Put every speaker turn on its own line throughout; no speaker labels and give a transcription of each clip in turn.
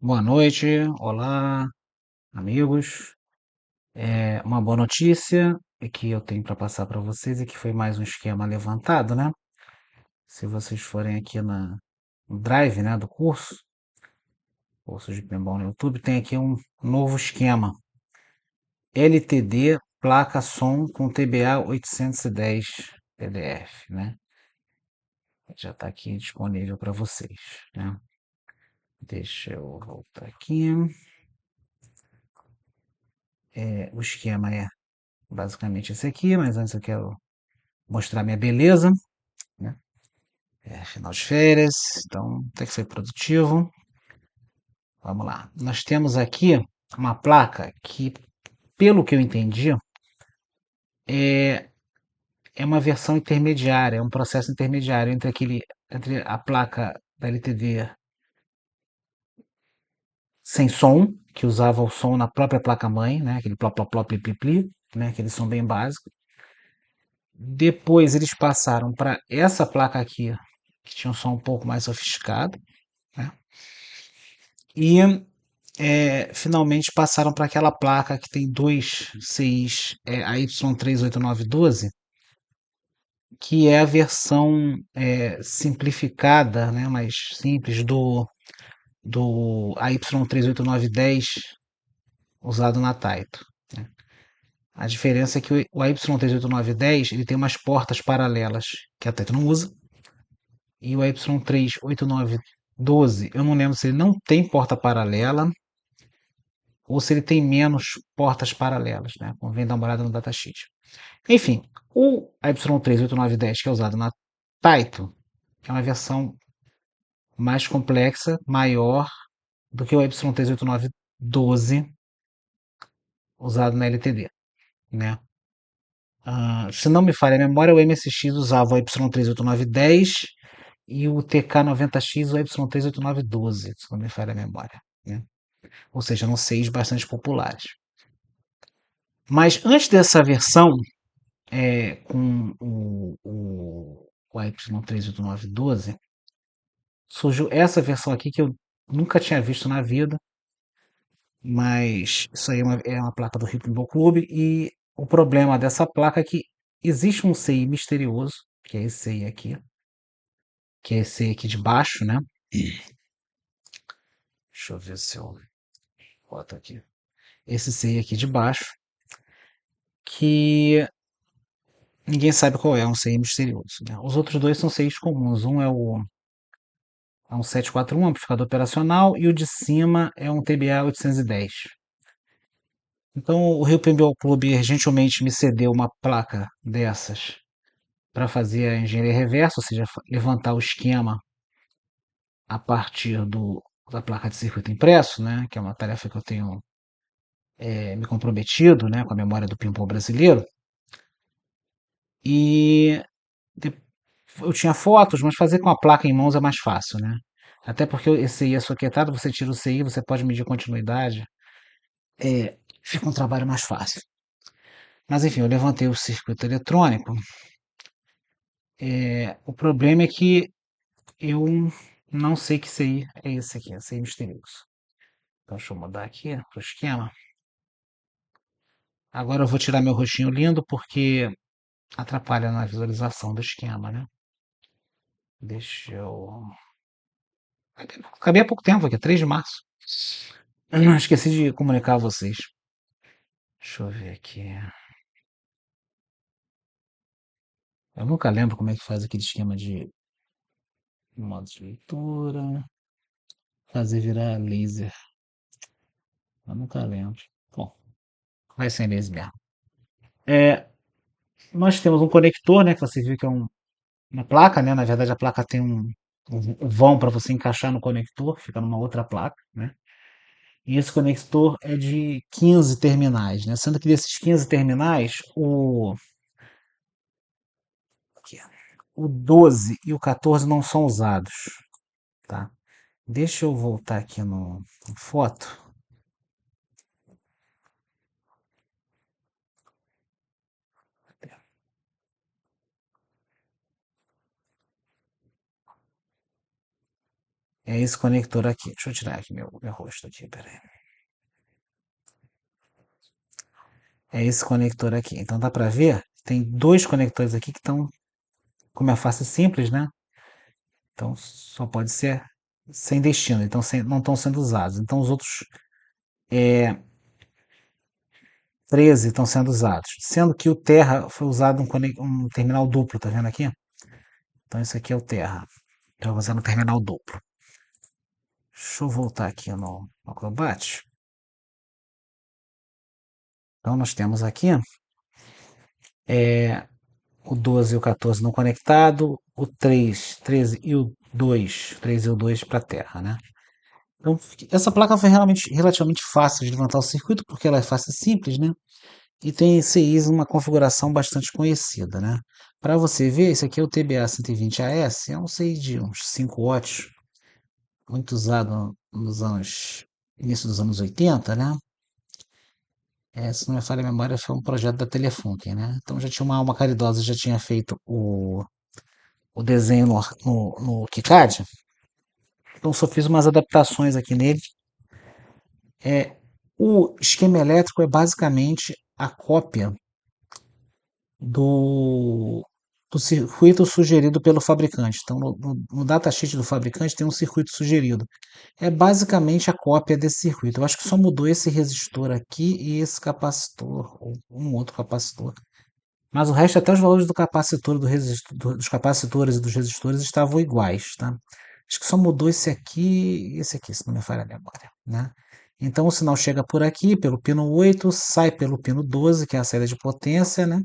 Boa noite, olá, amigos. Uma boa notícia é que eu tenho para passar para vocês é que foi mais um esquema levantado, né? Se vocês forem aqui no Drive, né, do curso de Pinball no YouTube, tem aqui um novo esquema. LTD, placa som com TBA 810 PDF, né? Já está aqui disponível para vocês, né? Deixa eu voltar aqui. O esquema é basicamente esse aqui, mas antes eu quero mostrar minha beleza, né? Final de férias, então tem que ser produtivo. Vamos lá. Nós temos aqui uma placa que, pelo que eu entendi, é, é uma versão intermediária, é um processo intermediário entre a placa da LTD sem som, que usava o som na própria placa-mãe, né? Aquele plop, plop, plop, pli, pli, pli, né? Aquele som bem básico. Depois eles passaram para essa placa aqui, que tinha um som um pouco mais sofisticado, né? E finalmente passaram para aquela placa que tem dois CIs, a Y38912, que é a versão simplificada, né, mais simples do AY38910 usado na Taito, né. A diferença é que o AY38910 ele tem umas portas paralelas que a Taito não usa, e o AY38912 eu não lembro se ele não tem porta paralela ou se ele tem menos portas paralelas, né? Convém dar uma olhada no datasheet. Enfim, o Y38910 que é usado na Taito é uma versão mais complexa, maior do que o Y38912 usado na LTD, né? Se não me falha a memória, o MSX usava o Y38910 e o TK90X o Y38912, se não me falha a memória, né? Ou seja, eram seis bastante populares. Mas antes dessa versão, com o Y38912, surgiu essa versão aqui que eu nunca tinha visto na vida, mas isso aí é uma placa do Rio Pinball Clube, e o problema dessa placa é que existe um CI misterioso, que é esse CI aqui, que é esse CI aqui de baixo, né? Deixa eu ver se eu boto aqui. Esse CI aqui de baixo, que ninguém sabe qual é um CI misterioso, né? Os outros dois são CIs comuns. Um é um 741, amplificador operacional, e o de cima é um TBA 810. Então o Rio Pinball Clube gentilmente me cedeu uma placa dessas para fazer a engenharia reversa, ou seja, levantar o esquema a partir da placa de circuito impresso, né, que é uma tarefa que eu tenho me comprometido, né, com a memória do pinball brasileiro. E eu tinha fotos, mas fazer com a placa em mãos é mais fácil, né? Até porque esse CI é soquetado, você tira o CI, você pode medir continuidade, fica um trabalho mais fácil. Mas enfim, eu levantei o circuito eletrônico. O problema é que eu não sei que CI é esse aqui, é CI misterioso. Então deixa eu mudar aqui para o esquema. Agora eu vou tirar meu rostinho lindo porque atrapalha na visualização do esquema, né? Deixa eu. Acabei há pouco tempo aqui, 3 de março. Esqueci de comunicar a vocês. Deixa eu ver aqui. Eu nunca lembro como é que faz aquele esquema de modo de leitura. Fazer virar laser. Eu nunca lembro. Bom, vai ser laser mesmo. É, nós temos um conector, né? Que você viu que é uma placa, né? Na verdade, a placa tem um vão para você encaixar no conector, fica numa outra placa, né? E esse conector é de 15 terminais, né? Sendo que desses 15 terminais, o 12 e o 14 não são usados, tá? Deixa eu voltar aqui no foto. É esse conector aqui. Deixa eu tirar aqui meu rosto aqui, peraí. É esse conector aqui. Então dá para ver, tem dois conectores aqui que estão com uma face simples, né? Então só pode ser sem destino, então não estão sendo usados. Então os outros 13 estão sendo usados. Sendo que o Terra foi usado um terminal duplo, tá vendo aqui? Então esse aqui é o Terra. Estou usando um terminal duplo. Deixa eu voltar aqui no Acrobat. Então nós temos aqui o 12 e o 14 não conectado, o 3, 13 e o 2, 3 e o 2 para a Terra, né? Então, essa placa foi realmente relativamente fácil de levantar o circuito, porque ela é fácil e simples, né? E tem CIs uma configuração bastante conhecida, né? Para você ver, esse aqui é o TBA 120AS, é um CI de uns 5 watts, muito usado nos anos, início dos anos 80, né? Se não me falha a memória, foi um projeto da Telefunken, né? Então já tinha uma alma caridosa, já tinha feito o desenho no KiCad, então só fiz umas adaptações aqui nele. O esquema elétrico é basicamente a cópia do, do circuito sugerido pelo fabricante. Então, no datasheet do fabricante tem um circuito sugerido. É basicamente a cópia desse circuito. Eu acho que só mudou esse resistor aqui e esse capacitor, ou um outro capacitor. Mas o resto, até os valores do capacitor, dos capacitores e dos resistores estavam iguais, tá? Acho que só mudou esse aqui e esse aqui, se não me falha a memória, né? Então o sinal chega por aqui, pelo pino 8, sai pelo pino 12, que é a saída de potência, né?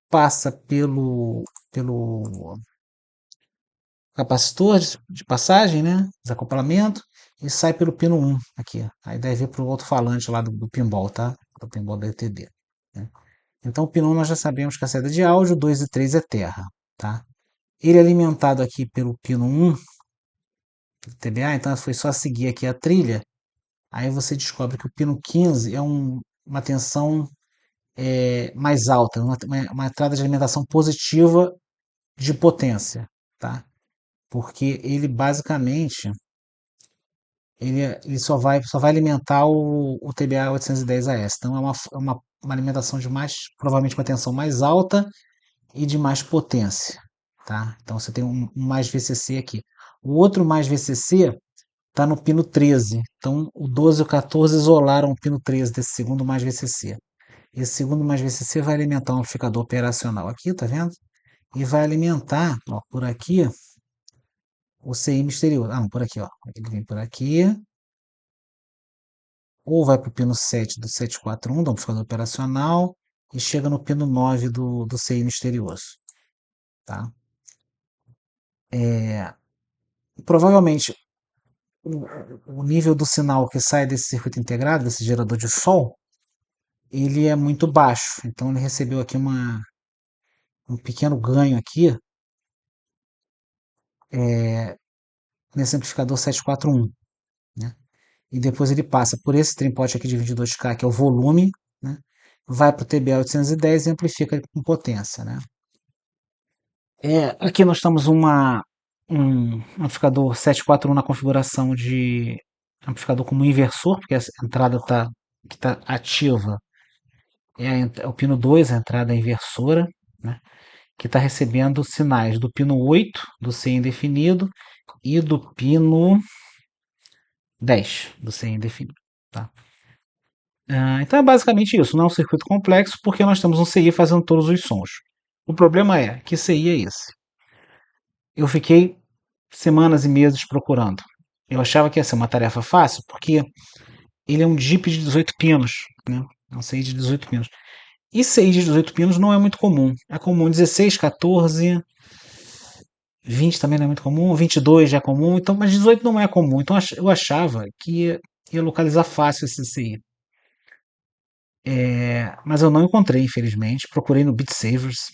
Passa pelo capacitor de passagem, né? Desacoplamento, e sai pelo pino 1 aqui. Aí deve ir para o alto-falante lá do pinball, tá? Do pinball da ETB, né? Então o pino 1 nós já sabemos que a saída de áudio, 2 e 3 é terra, tá? Ele é alimentado aqui pelo pino 1 do TBA, então foi só seguir aqui a trilha, aí você descobre que o pino 15 é uma tensão mais alta, uma entrada de alimentação positiva de potência, tá? Porque ele basicamente ele só vai alimentar o TBA 810AS. Então é uma alimentação de provavelmente uma tensão mais alta e de mais potência, tá? Então você tem um mais VCC aqui. O outro mais VCC está no pino 13. Então o 12 e o 14 isolaram o pino 13 desse segundo mais VCC. Esse segundo mais VCC vai alimentar o amplificador operacional aqui, tá vendo? E vai alimentar, ó, por aqui, o CI misterioso. Ah, não, por aqui, ó. Ele vem por aqui, ou vai para o pino 7 do 741, do amplificador operacional, e chega no pino 9 do CI misterioso, tá? Provavelmente o nível do sinal que sai desse circuito integrado, desse gerador de sol, ele é muito baixo. Então ele recebeu aqui um pequeno ganho aqui nesse amplificador 741, né? E depois ele passa por esse trimpote aqui de 22K, que é o volume, né? Vai para o TBA 810 e amplifica com potência, né? Aqui nós temos um amplificador 741 na configuração de amplificador como inversor, porque a entrada que está ativa é o pino 2, a entrada inversora, né? Que está recebendo sinais do pino 8 do C indefinido e do pino 10 do C indefinido. Tá? Então é basicamente isso, não é um circuito complexo, porque nós temos um CI fazendo todos os sons. O problema é, que CI é esse? Eu fiquei semanas e meses procurando. Eu achava que ia ser uma tarefa fácil, porque ele é um Jeep de 18 pinos, né? É um CI de 18 pinos. E CI de 18 pinos não é muito comum. É comum 16, 14, 20 também não é muito comum, 22 já é comum, então, mas 18 não é comum. Então eu achava que ia localizar fácil esse CI. Mas eu não encontrei, infelizmente. Procurei no BeatSavers.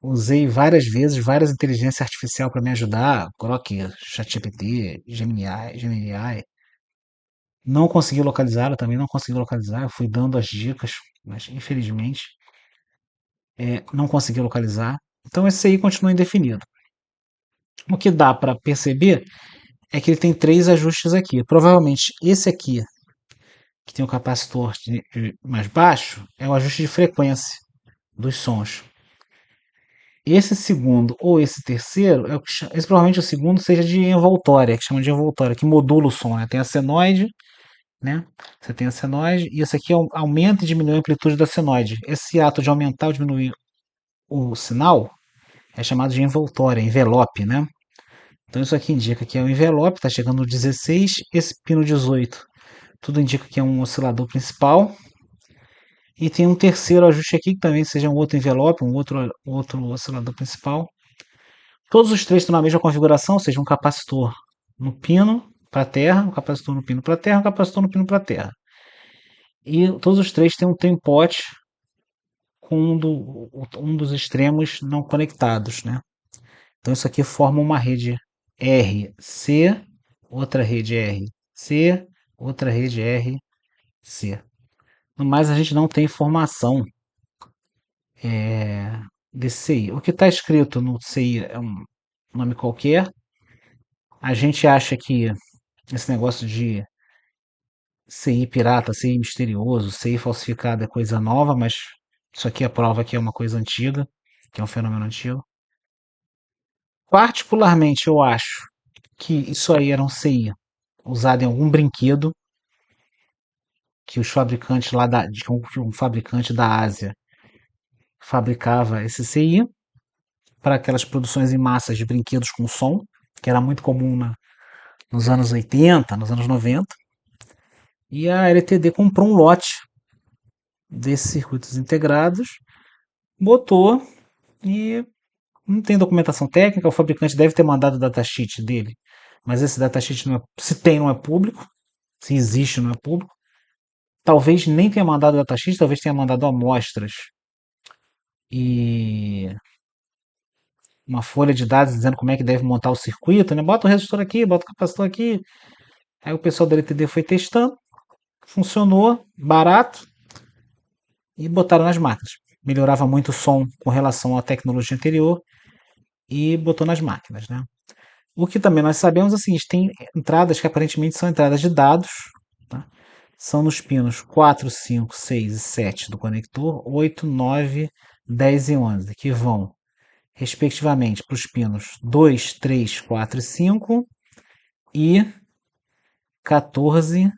Usei várias vezes, várias inteligências artificiais para me ajudar. Grok, ChatGPT, Gemini. Não consegui localizar, eu também não consegui localizar. Eu fui dando as dicas, mas infelizmente não consegui localizar. Então esse aí continua indefinido. O que dá para perceber é que ele tem três ajustes aqui. Provavelmente esse aqui, que tem o capacitor mais baixo, é o ajuste de frequência dos sons. Esse segundo ou esse terceiro, esse provavelmente o segundo seja de envoltória, que chama de envoltória, que modula o som, né? Tem a senoide, né? Você tem a senoide e esse aqui aumenta e diminui a amplitude da senoide. Esse ato de aumentar ou diminuir o sinal é chamado de envoltória, envelope, né? Então isso aqui indica que é o envelope, está chegando no 16, esse pino 18, tudo indica que é um oscilador principal. E tem um terceiro ajuste aqui, que também seja um outro envelope, um outro oscilador principal. Todos os três estão na mesma configuração, ou seja, um capacitor no pino para a terra, um capacitor no pino para a terra, um capacitor no pino para a terra. E todos os três têm um tempote com um dos extremos não conectados, né? Então isso aqui forma uma rede RC, outra rede RC, outra rede RC. No mais, a gente não tem informação desse CI. O que está escrito no CI é um nome qualquer. A gente acha que esse negócio de CI pirata, CI misterioso, CI falsificado é coisa nova, mas isso aqui é prova que é uma coisa antiga, que é um fenômeno antigo. Particularmente, eu acho que isso aí era um CI usado em algum brinquedo que os fabricantes lá que um fabricante da Ásia fabricava esse CI para aquelas produções em massa de brinquedos com som, que era muito comum nos anos 80, nos anos 90. E a LTD comprou um lote desses circuitos integrados, botou e não tem documentação técnica, o fabricante deve ter mandado o datasheet dele, mas esse datasheet não é, se tem não é público, se existe não é público. Talvez nem tenha mandado o datasheet, talvez tenha mandado amostras e uma folha de dados dizendo como é que deve montar o circuito, né? Bota o resistor aqui, bota o capacitor aqui. Aí o pessoal da LTD foi testando, funcionou, barato, e botaram nas máquinas. Melhorava muito o som com relação à tecnologia anterior e botou nas máquinas, né? O que também nós sabemos é o seguinte, tem entradas que aparentemente são entradas de dados, tá? São nos pinos 4, 5, 6 e 7 do conector, 8, 9, 10 e 11, que vão respectivamente para os pinos 2, 3, 4 e 5 e 14,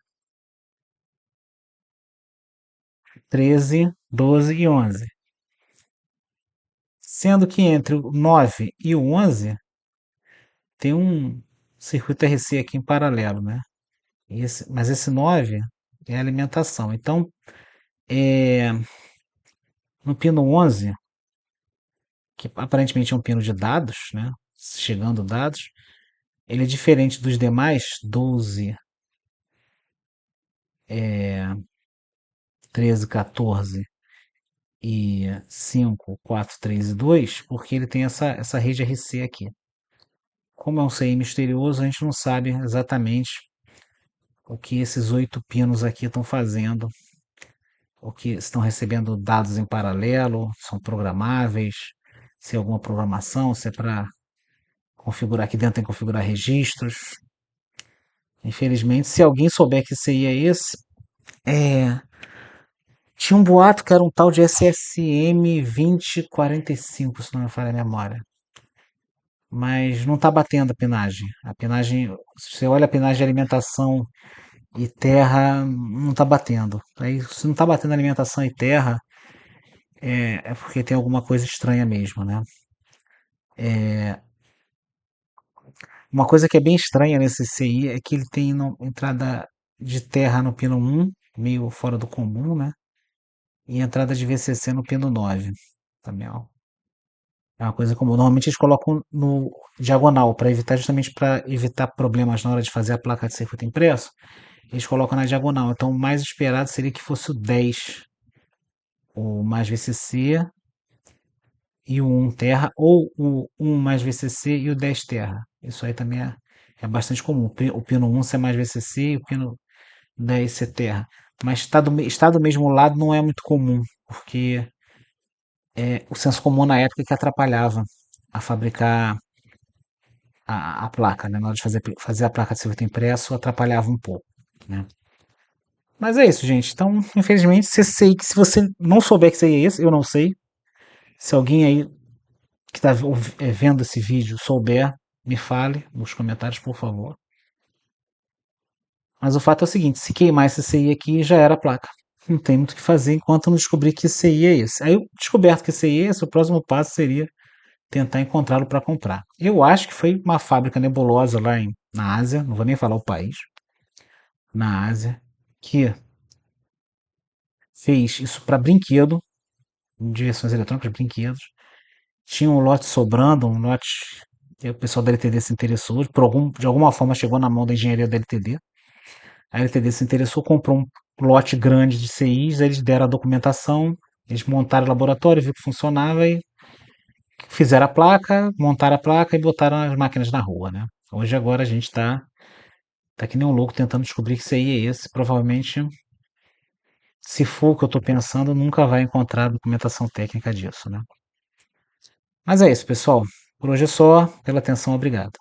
13, 12 e 11. Sendo que entre o 9 e o 11 tem um circuito RC aqui em paralelo, né? Mas esse 9 é a alimentação. Então, no pino 11, que aparentemente é um pino de dados, né? Chegando dados, ele é diferente dos demais 12, 13, 14 e 5, 4, 3 e 2, porque ele tem essa rede RC aqui. Como é um CI misterioso, a gente não sabe exatamente o que esses 8 pinos aqui estão fazendo, o que estão recebendo dados em paralelo, são programáveis, se é alguma programação, se é para configurar aqui dentro, tem que configurar registros. Infelizmente, se alguém souber que CI é esse, tinha um boato que era um tal de SSM 2045, se não me falha a memória. Mas não está batendo a pinagem. A pinagem, se você olha a pinagem de alimentação e terra, não está batendo. Aí, se não está batendo alimentação e terra, é porque tem alguma coisa estranha mesmo, né? Uma coisa que é bem estranha nesse CI é que ele tem entrada de terra no pino 1, meio fora do comum, né? E entrada de VCC no pino 9. Também é uma coisa comum. Normalmente eles colocam no diagonal, para evitar justamente para evitar problemas na hora de fazer a placa de circuito impresso. Eles colocam na diagonal. Então o mais esperado seria que fosse o 10, o mais VCC e o 1 terra, ou o 1 mais VCC e o 10 terra. Isso aí também é bastante comum. O pino 1 ser mais VCC e o pino 10 ser terra. Mas estar do mesmo lado não é muito comum, porque o senso comum na época que atrapalhava a fabricar a placa, né? Na hora de fazer a placa de circuito impresso, atrapalhava um pouco, né? Mas é isso, gente. Então, infelizmente, você sei que se você não souber que isso aí é esse, eu não sei. Se alguém aí que está vendo esse vídeo souber, me fale nos comentários, por favor. Mas o fato é o seguinte: se queimar esse CI aqui, já era a placa. Não tem muito o que fazer enquanto eu não descobrir que CI é esse. Aí, descoberto que CI é esse, o próximo passo seria tentar encontrá-lo para comprar. Eu acho que foi uma fábrica nebulosa lá na Ásia, não vou nem falar o país, na Ásia, que fez isso para brinquedo, diversões eletrônicas, brinquedos. Tinha um lote sobrando, um lote que o pessoal da LTD se interessou, de alguma forma chegou na mão da engenharia da LTD. A LTD se interessou, comprou um lote grande de CIs, eles deram a documentação, eles montaram o laboratório, viu que funcionava e fizeram a placa, montaram a placa e botaram as máquinas na rua, né? Hoje agora a gente tá que nem um louco tentando descobrir que CI é esse. Provavelmente, se for o que eu tô pensando, nunca vai encontrar documentação técnica disso, né? Mas é isso, pessoal. Por hoje é só. Pela atenção, obrigado.